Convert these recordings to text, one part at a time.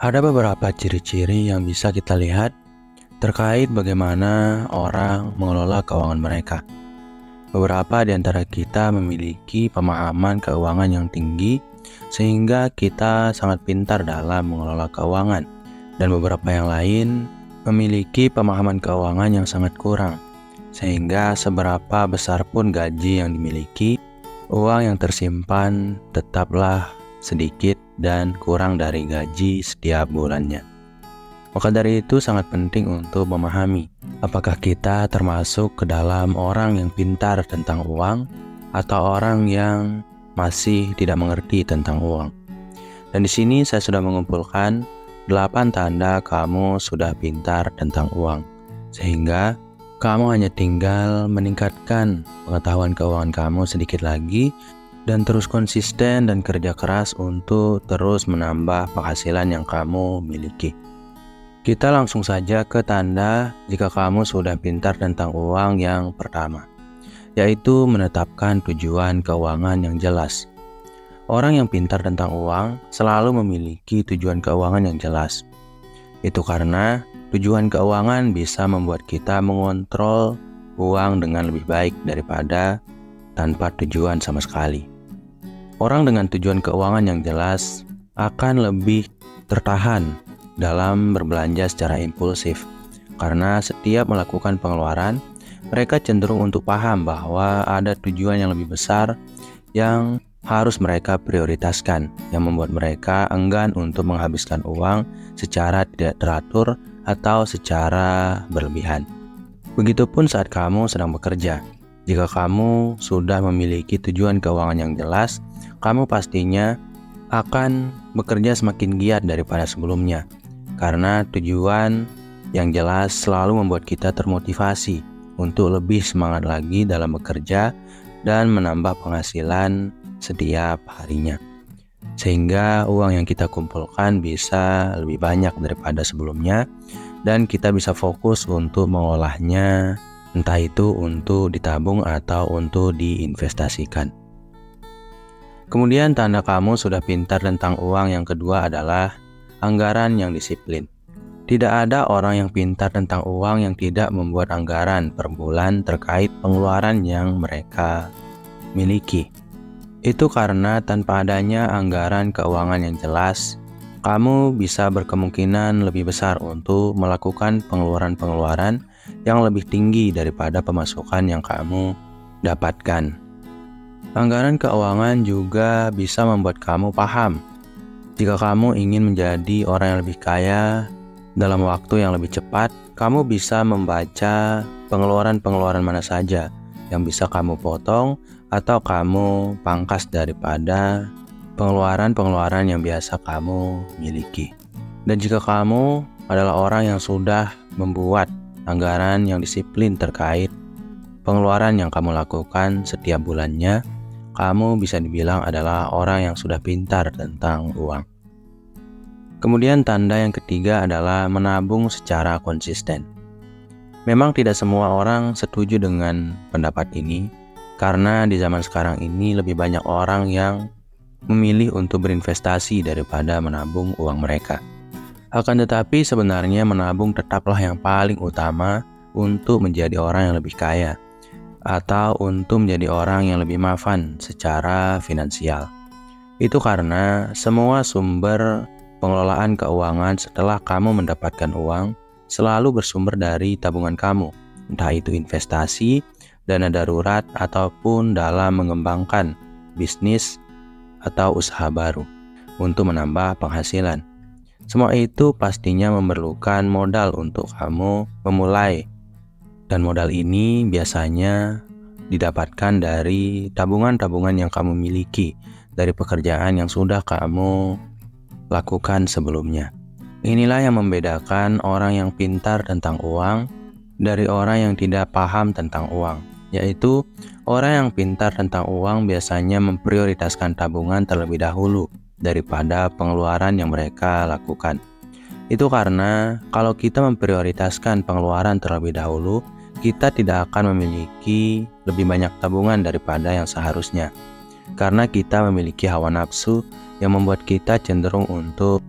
Ada beberapa ciri-ciri yang bisa kita lihat terkait bagaimana orang mengelola keuangan mereka. Beberapa di antara kita memiliki pemahaman keuangan yang tinggi sehingga kita sangat pintar dalam mengelola keuangan, dan beberapa yang lain memiliki pemahaman keuangan yang sangat kurang sehingga seberapa besar pun gaji yang dimiliki, uang yang tersimpan tetaplah sedikit dan kurang dari gaji setiap bulannya. Maka dari itu sangat penting untuk memahami apakah kita termasuk ke dalam orang yang pintar tentang uang atau orang yang masih tidak mengerti tentang uang. Dan di sini saya sudah mengumpulkan 8 tanda kamu sudah pintar tentang uang, sehingga kamu hanya tinggal meningkatkan pengetahuan keuangan kamu sedikit lagi dan terus konsisten dan kerja keras untuk terus menambah penghasilan yang kamu miliki. Kita langsung saja ke tanda jika kamu sudah pintar tentang uang yang pertama, yaitu menetapkan tujuan keuangan yang jelas. Orang yang pintar tentang uang selalu memiliki tujuan keuangan yang jelas. Itu karena tujuan keuangan bisa membuat kita mengontrol uang dengan lebih baik daripada tanpa tujuan sama sekali. Orang dengan tujuan keuangan yang jelas akan lebih tertahan dalam berbelanja secara impulsif, karena setiap melakukan pengeluaran, mereka cenderung untuk paham bahwa ada tujuan yang lebih besar yang harus mereka prioritaskan, yang membuat mereka enggan untuk menghabiskan uang secara tidak teratur atau secara berlebihan. Begitupun saat kamu sedang bekerja. Jika kamu sudah memiliki tujuan keuangan yang jelas, kamu pastinya akan bekerja semakin giat daripada sebelumnya. Karena tujuan yang jelas selalu membuat kita termotivasi untuk lebih semangat lagi dalam bekerja dan menambah penghasilan setiap harinya. Sehingga uang yang kita kumpulkan bisa lebih banyak daripada sebelumnya dan kita bisa fokus untuk mengolahnya, entah itu untuk ditabung atau untuk diinvestasikan. Kemudian tanda kamu sudah pintar tentang uang yang kedua adalah anggaran yang disiplin. Tidak ada orang yang pintar tentang uang yang tidak membuat anggaran per bulan terkait pengeluaran yang mereka miliki. Itu karena tanpa adanya anggaran keuangan yang jelas, kamu bisa berkemungkinan lebih besar untuk melakukan pengeluaran-pengeluaran yang lebih tinggi daripada pemasukan yang kamu dapatkan. Anggaran keuangan juga bisa membuat kamu paham jika kamu ingin menjadi orang yang lebih kaya dalam waktu yang lebih cepat. Kamu bisa membaca pengeluaran-pengeluaran mana saja yang bisa kamu potong atau kamu pangkas daripada pengeluaran-pengeluaran yang biasa kamu miliki. Dan jika kamu adalah orang yang sudah membuat anggaran yang disiplin terkait pengeluaran yang kamu lakukan setiap bulannya, kamu bisa dibilang adalah orang yang sudah pintar tentang uang. Kemudian tanda yang ketiga adalah menabung secara konsisten. Memang tidak semua orang setuju dengan pendapat ini, karena di zaman sekarang ini lebih banyak orang yang memilih untuk berinvestasi daripada menabung uang mereka. Akan tetapi sebenarnya menabung tetaplah yang paling utama untuk menjadi orang yang lebih kaya atau untuk menjadi orang yang lebih mapan secara finansial. Itu karena semua sumber pengelolaan keuangan setelah kamu mendapatkan uang selalu bersumber dari tabungan kamu, entah itu investasi, dana darurat, ataupun dalam mengembangkan bisnis atau usaha baru untuk menambah penghasilan. Semua itu pastinya memerlukan modal untuk kamu memulai, dan modal ini biasanya didapatkan dari tabungan-tabungan yang kamu miliki dari pekerjaan yang sudah kamu lakukan sebelumnya. Inilah yang membedakan orang yang pintar tentang uang dari orang yang tidak paham tentang uang, yaitu orang yang pintar tentang uang biasanya memprioritaskan tabungan terlebih dahulu daripada pengeluaran yang mereka lakukan. Itu karena kalau kita memprioritaskan pengeluaran terlebih dahulu, kita tidak akan memiliki lebih banyak tabungan daripada yang seharusnya. Karena kita memiliki hawa nafsu yang membuat kita cenderung untuk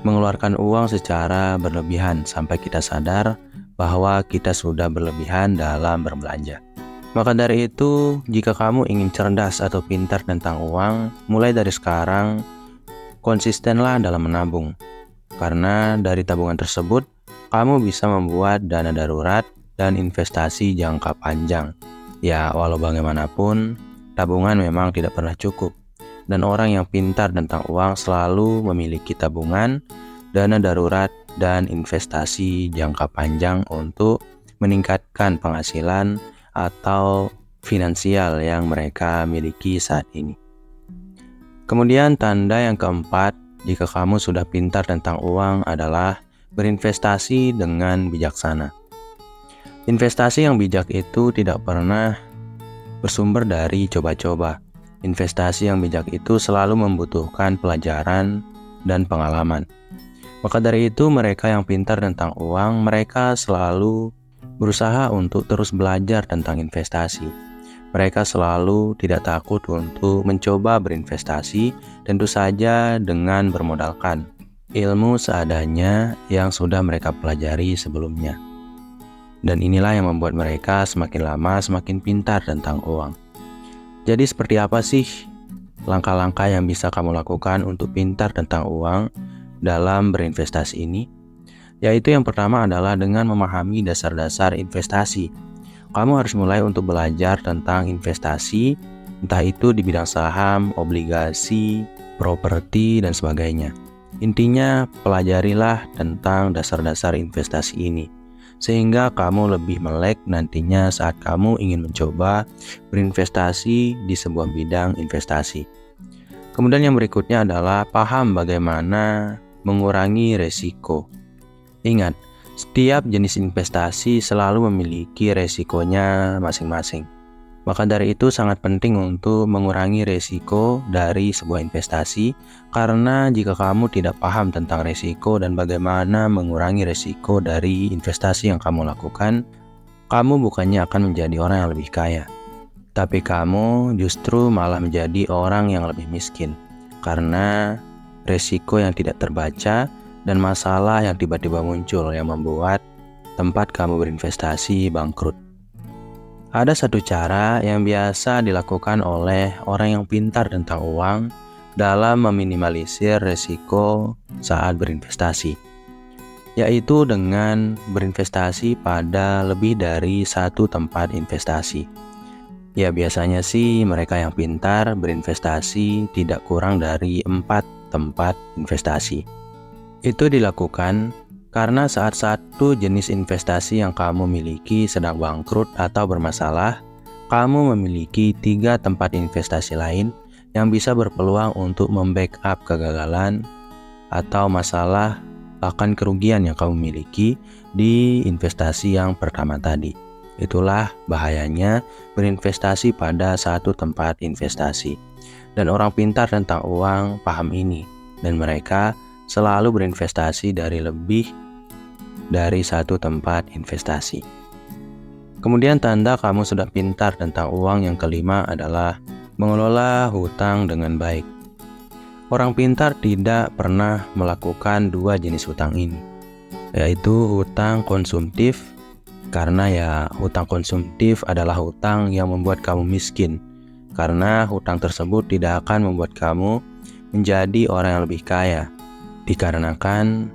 mengeluarkan uang secara berlebihan sampai kita sadar bahwa kita sudah berlebihan dalam berbelanja. Maka dari itu, jika kamu ingin cerdas atau pintar tentang uang, mulai dari sekarang, konsistenlah dalam menabung. Karena dari tabungan tersebut, kamu bisa membuat dana darurat dan investasi jangka panjang. Ya, walau bagaimanapun, tabungan memang tidak pernah cukup. Dan orang yang pintar tentang uang selalu memiliki tabungan, dana darurat, dan investasi jangka panjang untuk meningkatkan penghasilan atau finansial yang mereka miliki saat ini. Kemudian tanda yang keempat, jika kamu sudah pintar tentang uang adalah berinvestasi dengan bijaksana. Investasi yang bijak itu tidak pernah bersumber dari coba-coba. Investasi yang bijak itu selalu membutuhkan pelajaran dan pengalaman. Maka dari itu mereka yang pintar tentang uang, mereka selalu berusaha untuk terus belajar tentang investasi. Mereka selalu tidak takut untuk mencoba berinvestasi, tentu saja dengan bermodalkan ilmu seadanya yang sudah mereka pelajari sebelumnya. Dan inilah yang membuat mereka semakin lama semakin pintar tentang uang. Jadi seperti apa sih langkah-langkah yang bisa kamu lakukan untuk pintar tentang uang dalam berinvestasi ini? Yaitu yang pertama adalah dengan memahami dasar-dasar investasi. Kamu harus mulai untuk belajar tentang investasi, entah itu di bidang saham, obligasi, properti, dan sebagainya. Intinya, pelajarilah tentang dasar-dasar investasi ini, sehingga kamu lebih melek nantinya saat kamu ingin mencoba berinvestasi di sebuah bidang investasi. Kemudian yang berikutnya adalah paham bagaimana mengurangi resiko. Ingat, setiap jenis investasi selalu memiliki resikonya masing-masing. Maka dari itu sangat penting untuk mengurangi resiko dari sebuah investasi, karena jika kamu tidak paham tentang resiko dan bagaimana mengurangi resiko dari investasi yang kamu lakukan, kamu bukannya akan menjadi orang yang lebih kaya, tapi kamu justru malah menjadi orang yang lebih miskin, karena resiko yang tidak terbaca dan masalah yang tiba-tiba muncul yang membuat tempat kamu berinvestasi bangkrut. Ada satu cara yang biasa dilakukan oleh orang yang pintar tentang uang dalam meminimalisir risiko saat berinvestasi, yaitu dengan berinvestasi pada lebih dari satu tempat investasi. Ya, biasanya sih mereka yang pintar berinvestasi tidak kurang dari 4 tempat investasi. Itu dilakukan karena saat satu jenis investasi yang kamu miliki sedang bangkrut atau bermasalah, kamu memiliki 3 tempat investasi lain yang bisa berpeluang untuk membackup kegagalan atau masalah, bahkan kerugian yang kamu miliki di investasi yang pertama tadi. Itulah bahayanya berinvestasi pada satu tempat investasi. Dan orang pintar tentang uang paham ini, dan mereka selalu berinvestasi dari lebih dari satu tempat investasi. Kemudian tanda kamu sudah pintar tentang uang yang kelima adalah mengelola hutang dengan baik. Orang pintar tidak pernah melakukan 2 jenis hutang ini, yaitu hutang konsumtif, karena hutang konsumtif adalah hutang yang membuat kamu miskin, karena hutang tersebut tidak akan membuat kamu menjadi orang yang lebih kaya, dikarenakan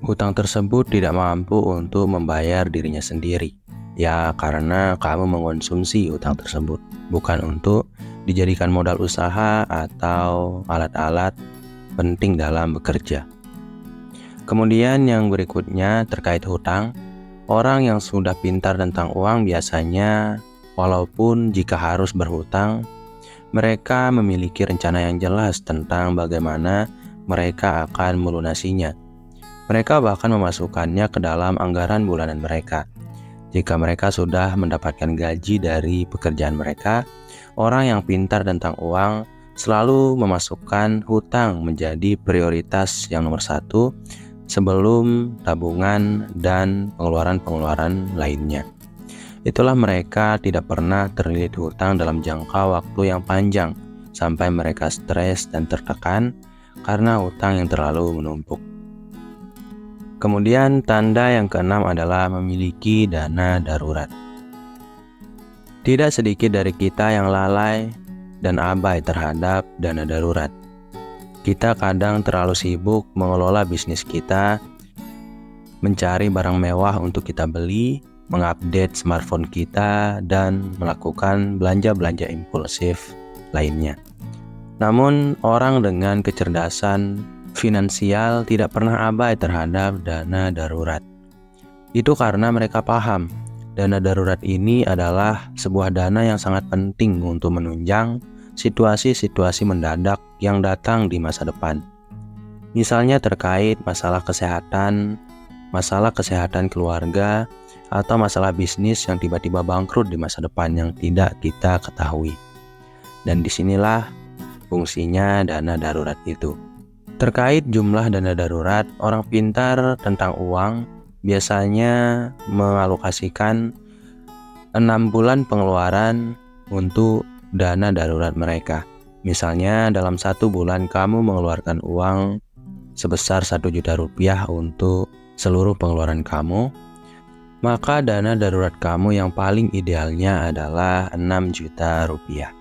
hutang tersebut tidak mampu untuk membayar dirinya sendiri. Ya, karena kamu mengonsumsi hutang tersebut, bukan untuk dijadikan modal usaha atau alat-alat penting dalam bekerja. Kemudian yang berikutnya terkait hutang, orang yang sudah pintar tentang uang biasanya, walaupun jika harus berhutang, mereka memiliki rencana yang jelas tentang bagaimana mereka akan melunasinya. Mereka bahkan memasukkannya ke dalam anggaran bulanan mereka. Jika mereka sudah mendapatkan gaji dari pekerjaan mereka, orang yang pintar tentang uang selalu memasukkan hutang menjadi prioritas yang nomor 1 sebelum tabungan dan pengeluaran-pengeluaran lainnya. Itulah mereka tidak pernah terlilit hutang dalam jangka waktu yang panjang, sampai mereka stres dan tertekan karena hutang yang terlalu menumpuk. Kemudian tanda yang keenam adalah memiliki dana darurat. Tidak sedikit dari kita yang lalai dan abai terhadap dana darurat. Kita kadang terlalu sibuk mengelola bisnis kita, mencari barang mewah untuk kita beli, mengupdate smartphone kita, dan melakukan belanja-belanja impulsif lainnya. Namun, orang dengan kecerdasan finansial tidak pernah abai terhadap dana darurat. Itu karena mereka paham, dana darurat ini adalah sebuah dana yang sangat penting untuk menunjang situasi-situasi mendadak yang datang di masa depan. Misalnya terkait masalah kesehatan keluarga, atau masalah bisnis yang tiba-tiba bangkrut di masa depan yang tidak kita ketahui. Dan disinilah fungsinya dana darurat itu. Terkait jumlah dana darurat, orang pintar tentang uang biasanya mengalokasikan 6 bulan pengeluaran untuk dana darurat mereka. Misalnya dalam 1 bulan kamu mengeluarkan uang sebesar 1 juta rupiah untuk seluruh pengeluaran kamu, maka dana darurat kamu yang paling idealnya adalah 6 juta rupiah.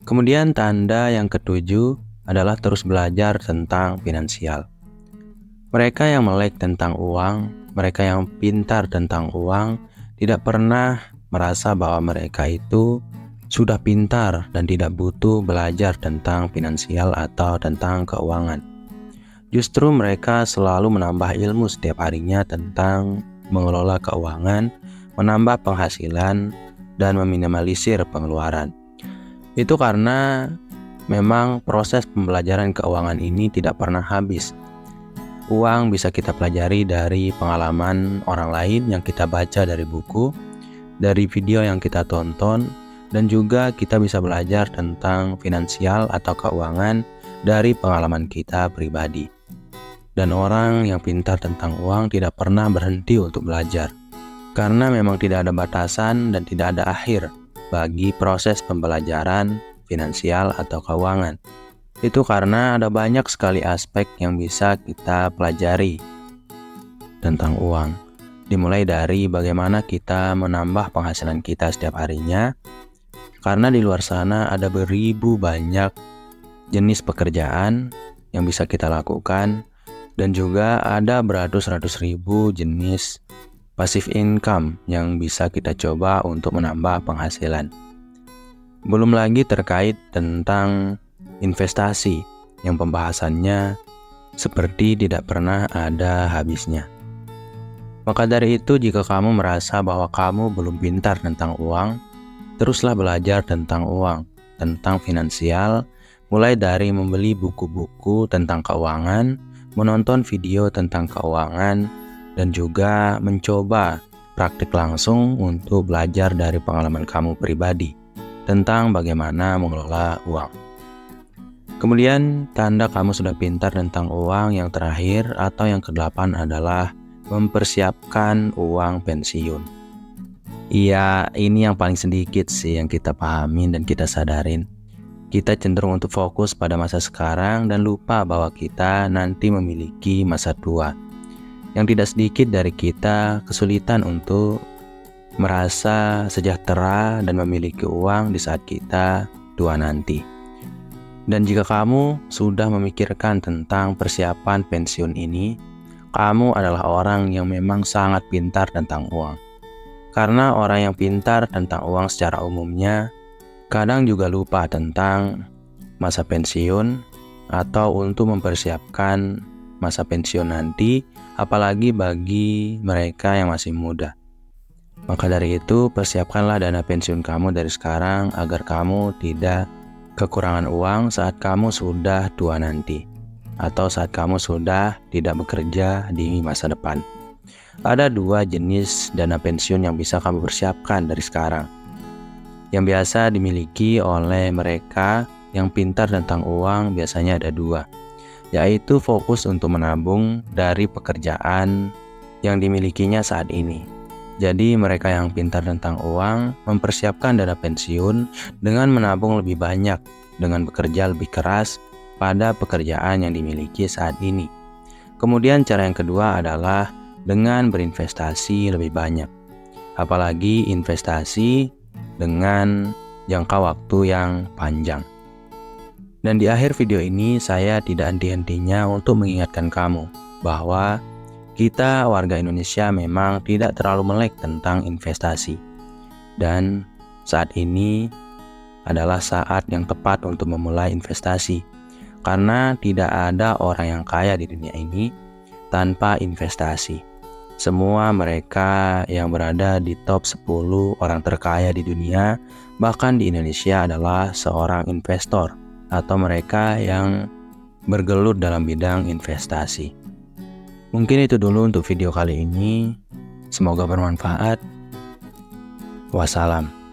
Kemudian tanda yang ketujuh adalah terus belajar tentang finansial. Mereka yang melek tentang uang, mereka yang pintar tentang uang, tidak pernah merasa bahwa mereka itu sudah pintar dan tidak butuh belajar tentang finansial atau tentang keuangan. Justru mereka selalu menambah ilmu setiap harinya tentang mengelola keuangan, menambah penghasilan, dan meminimalisir pengeluaran. Itu karena memang proses pembelajaran keuangan ini tidak pernah habis. Uang bisa kita pelajari dari pengalaman orang lain yang kita baca dari buku, dari video yang kita tonton, dan juga kita bisa belajar tentang finansial atau keuangan dari pengalaman kita pribadi. Dan orang yang pintar tentang uang tidak pernah berhenti untuk belajar, karena memang tidak ada batasan dan tidak ada akhir bagi proses pembelajaran finansial atau keuangan. Itu karena ada banyak sekali aspek yang bisa kita pelajari tentang uang. Dimulai dari bagaimana kita menambah penghasilan kita setiap harinya, karena di luar sana ada beribu banyak jenis pekerjaan yang bisa kita lakukan, dan juga ada beratus-ratus ribu jenis passive income yang bisa kita coba untuk menambah penghasilan. Belum lagi terkait tentang investasi yang pembahasannya seperti tidak pernah ada habisnya. Maka dari itu, jika kamu merasa bahwa kamu belum pintar tentang uang, teruslah belajar tentang uang, tentang finansial, mulai dari membeli buku-buku tentang keuangan, menonton video tentang keuangan, dan juga mencoba praktik langsung untuk belajar dari pengalaman kamu pribadi tentang bagaimana mengelola uang. Kemudian, tanda kamu sudah pintar tentang uang yang terakhir atau yang ke-8 adalah mempersiapkan uang pensiun. Iya, ini yang paling sedikit sih yang kita pahamin dan kita sadarin. Kita cenderung untuk fokus pada masa sekarang dan lupa bahwa kita nanti memiliki masa tua. Yang tidak sedikit dari kita kesulitan untuk merasa sejahtera dan memiliki uang di saat kita tua nanti. Dan jika kamu sudah memikirkan tentang persiapan pensiun ini, kamu adalah orang yang memang sangat pintar tentang uang. Karena orang yang pintar tentang uang secara umumnya kadang juga lupa tentang masa pensiun atau untuk mempersiapkan masa pensiun nanti, apalagi bagi mereka yang masih muda. Maka dari itu, persiapkanlah dana pensiun kamu dari sekarang agar kamu tidak kekurangan uang saat kamu sudah tua nanti, atau saat kamu sudah tidak bekerja di masa depan. Ada 2 jenis dana pensiun yang bisa kamu persiapkan dari sekarang. Yang biasa dimiliki oleh mereka yang pintar tentang uang biasanya ada 2, yaitu fokus untuk menabung dari pekerjaan yang dimilikinya saat ini. Jadi mereka yang pintar tentang uang mempersiapkan dana pensiun dengan menabung lebih banyak, dengan bekerja lebih keras pada pekerjaan yang dimiliki saat ini. Kemudian cara yang kedua adalah dengan berinvestasi lebih banyak. Apalagi investasi dengan jangka waktu yang panjang. Dan di akhir video ini saya tidak henti-hentinya untuk mengingatkan kamu bahwa kita warga Indonesia memang tidak terlalu melek tentang investasi. Dan saat ini adalah saat yang tepat untuk memulai investasi. Karena tidak ada orang yang kaya di dunia ini tanpa investasi. Semua mereka yang berada di top 10 orang terkaya di dunia, bahkan di Indonesia, adalah seorang investor atau mereka yang bergelut dalam bidang investasi. Mungkin itu dulu untuk video kali ini. Semoga bermanfaat. Wassalam.